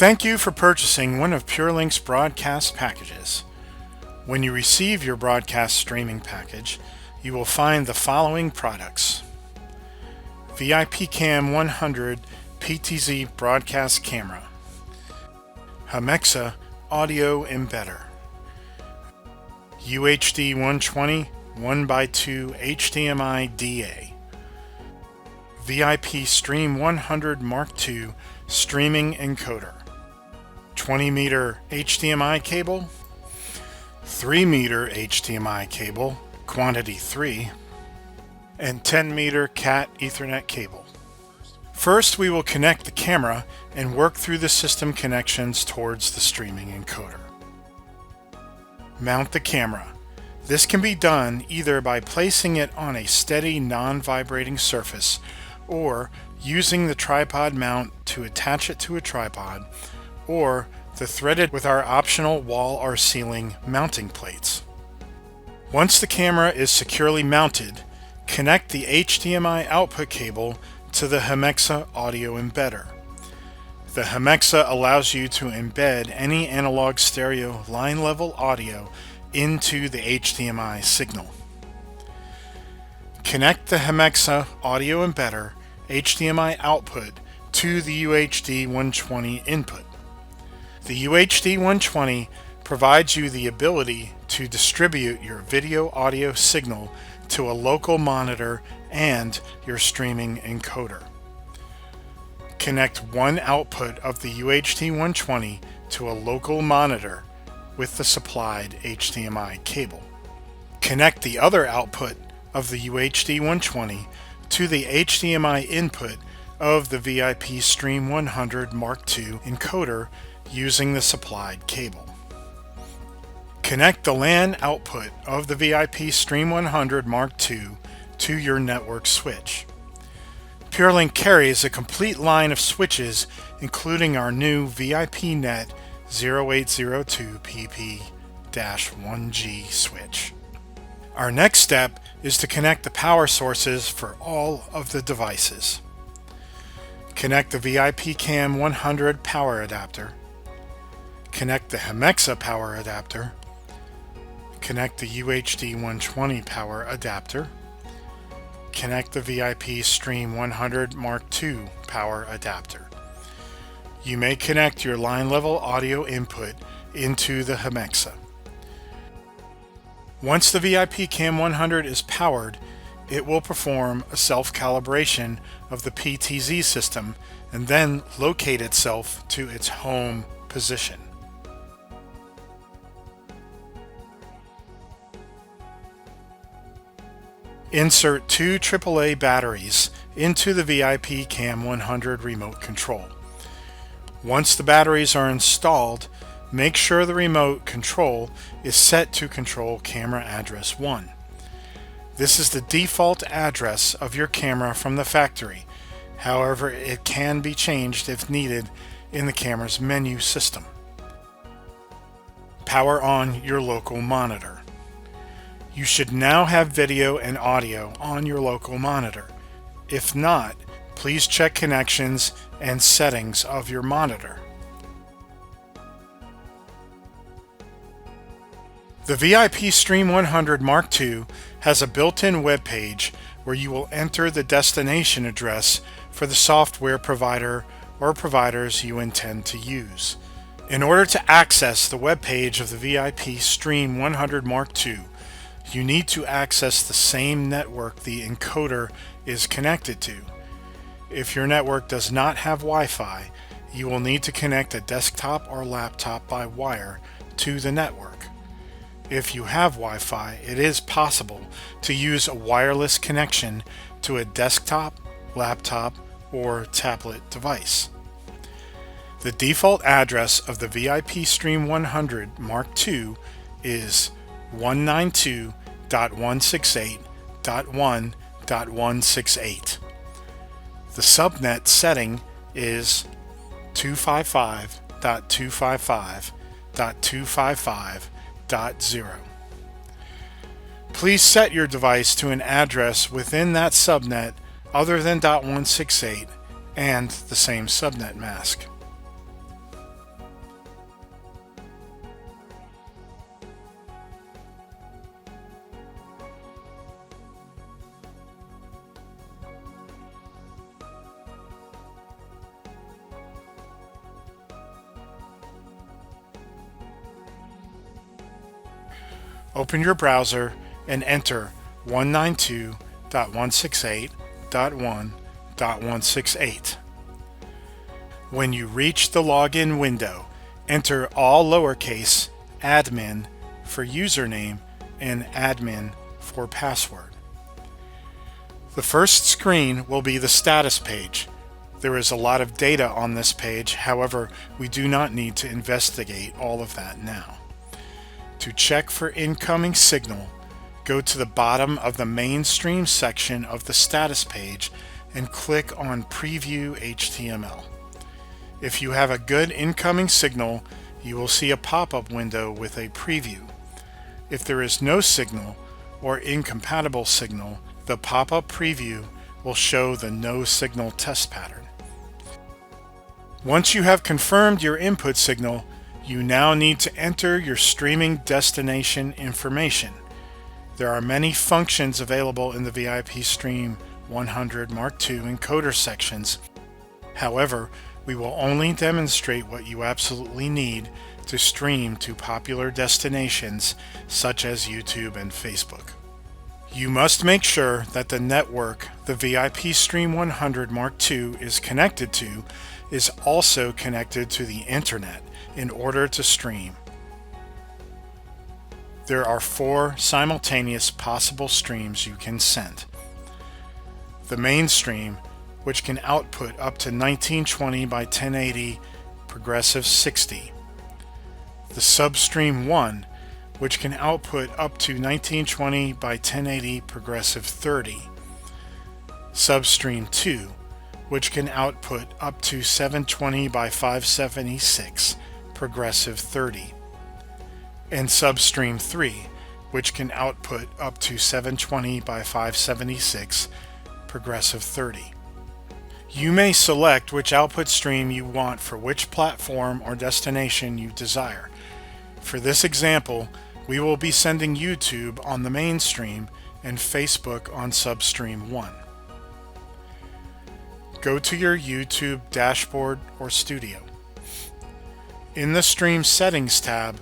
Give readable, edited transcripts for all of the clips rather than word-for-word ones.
Thank you for purchasing one of PureLink's broadcast packages. When you receive your broadcast streaming package, you will find the following products: VIP Cam 100 PTZ broadcast camera, Hemexa audio embedder, UHD 120 1x2 HDMI DA, VIP Stream 100 Mark II streaming encoder, 20-meter HDMI cable, 3-meter HDMI cable, quantity 3, and 10-meter Cat Ethernet cable. First, we will connect the camera and work through the system connections towards the streaming encoder. Mount the camera. This can be done either by placing it on a steady, non-vibrating surface or using the tripod mount to attach it to a tripod, or the threaded with our optional wall or ceiling mounting plates. Once the camera is securely mounted, connect the HDMI output cable to the Hemexa audio embedder. The Hemexa allows you to embed any analog stereo line level audio into the HDMI signal. Connect the Hemexa audio embedder HDMI output to the UHD 120 input. The UHD 120 provides you the ability to distribute your video audio signal to a local monitor and your streaming encoder. Connect one output of the UHD 120 to a local monitor with the supplied HDMI cable. Connect the other output of the UHD 120 to the HDMI input of the VIP Stream 100 Mark II encoder using the supplied cable. Connect the LAN output of the VIP Stream 100 Mark II to your network switch. PureLink carries a complete line of switches, including our new VIPNet 0802PP-1G switch. Our next step is to connect the power sources for all of the devices. Connect the VIP Cam 100 power adapter. Connect the Hemexa power adapter. Connect the UHD 120 power adapter. Connect the VIP Stream 100 Mark II power adapter. You may connect your line level audio input into the Hemexa. Once the VIP Cam 100 is powered, it will perform a self-calibration of the PTZ system and then locate itself to its home position. Insert two AAA batteries into the VIP Cam 100 remote control. Once the batteries are installed, make sure the remote control is set to control camera address 1. This is the default address of your camera from the factory. However, it can be changed if needed in the camera's menu system. Power on your local monitor. You should now have video and audio on your local monitor. If not, please check connections and settings of your monitor. The VIP Stream 100 Mark II has a built-in web page where you will enter the destination address for the software provider or providers you intend to use. In order to access the web page of the VIP Stream 100 Mark II, you need to access the same network the encoder is connected to. If your network does not have Wi-Fi, you will need to connect a desktop or laptop by wire to the network. If you have Wi-Fi, it is possible to use a wireless connection to a desktop, laptop, or tablet device. The default address of the VIP Stream 100 Mark II is 192.168.1.168. The subnet setting is 255.255.255.0. Please set your device to an address within that subnet other than .168 and the same subnet mask. Open your browser and enter 192.168.1.168. When you reach the login window, enter all lowercase admin for username and admin for password. The first screen will be the status page. There is a lot of data on this page, however, we do not need to investigate all of that now. To check for incoming signal, go to the bottom of the mainstream section of the status page and click on Preview HTML. If you have a good incoming signal, you will see a pop-up window with a preview. If there is no signal or incompatible signal, the pop-up preview will show the no signal test pattern. Once you have confirmed your input signal, you now need to enter your streaming destination information. There are many functions available in the VIP Stream 100 Mark II encoder sections. However, we will only demonstrate what you absolutely need to stream to popular destinations such as YouTube and Facebook. You must make sure that the network the VIP Stream 100 Mark II is connected to is also connected to the internet in order to stream. There are 4 simultaneous possible streams you can send. The main stream, which can output up to 1920 by 1080 progressive 60. The substream 1, which can output up to 1920 by 1080 progressive 30. Substream 2, which can output up to 720 by 576 progressive 30. And substream 3, which can output up to 720 by 576 progressive 30. You may select which output stream you want for which platform or destination you desire. For this example, we will be sending YouTube on the main stream and Facebook on substream 1. Go to your YouTube dashboard or studio. In the Stream Settings tab,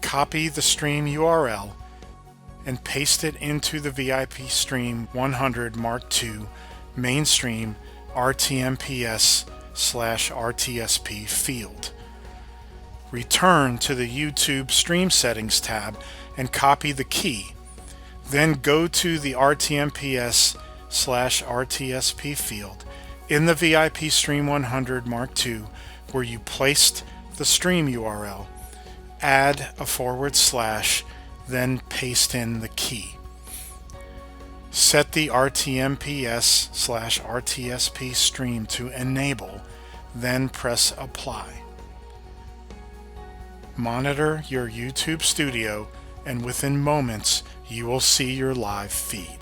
copy the stream URL and paste it into the VIP Stream 100 Mark II mainstream RTMPS/RTSP field. Return to the YouTube Stream Settings tab and copy the key. Then go to the RTMPS/RTSP field in the VIP Stream 100 Mark II where you placed the stream URL. Add a /, then paste in the key. Set the RTMPS/RTSP stream to enable, then press apply. Monitor your YouTube studio, and within moments you will see your live feed.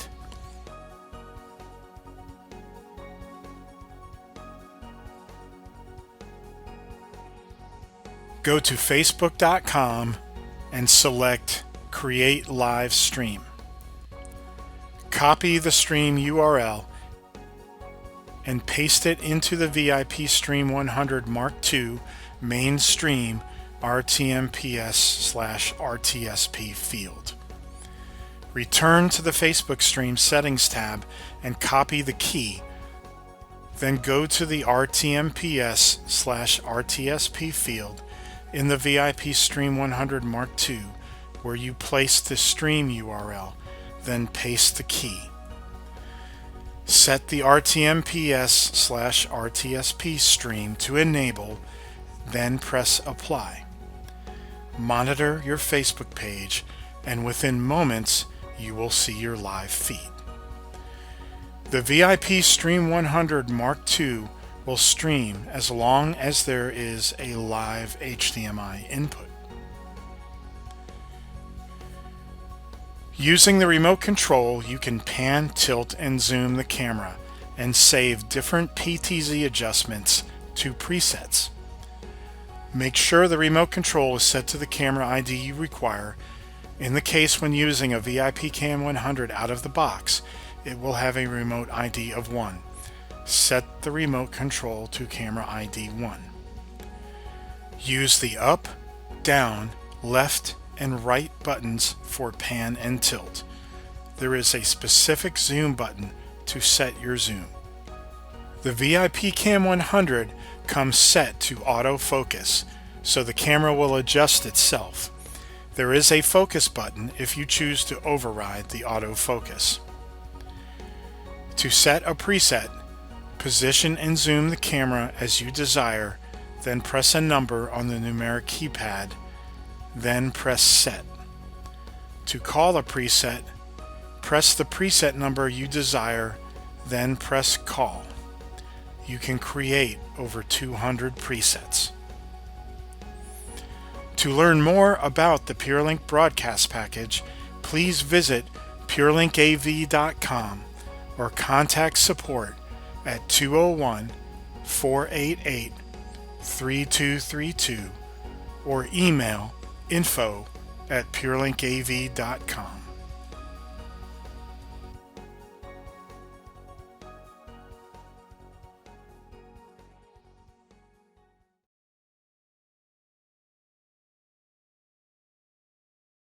Go to facebook.com and select Create Live Stream. Copy the stream URL and paste it into the VIP Stream 100 Mark II mainstream RTMPS/RTSP field. Return to the Facebook Stream Settings tab and copy the key. Then go to the RTMPS/RTSP field in the VIP Stream 100 Mark II where you placed the stream URL, then paste the key. Set the RTMPS/RTSP stream to enable, then press apply. Monitor your Facebook page, and within moments you will see your live feed. The VIP Stream 100 Mark II will stream as long as there is a live HDMI input. Using the remote control, you can pan, tilt, and zoom the camera and save different PTZ adjustments to presets. Make sure the remote control is set to the camera ID you require. In the case when using a VIP Cam 100 out of the box, it will have a remote ID of 1. Set the remote control to camera ID 1. Use the up, down, left, and right buttons for pan and tilt. There is a specific zoom button to set your zoom. The VIP Cam 100 comes set to autofocus, so the camera will adjust itself. There is a focus button if you choose to override the autofocus. To set a preset, position and zoom the camera as you desire, then press a number on the numeric keypad, then press set. To call a preset, press the preset number you desire, then press call. You can create over 200 presets. To learn more about the PureLink broadcast package, please visit purelink.av.com or contact support at 201-488-3232 or email info@purelink.av.com.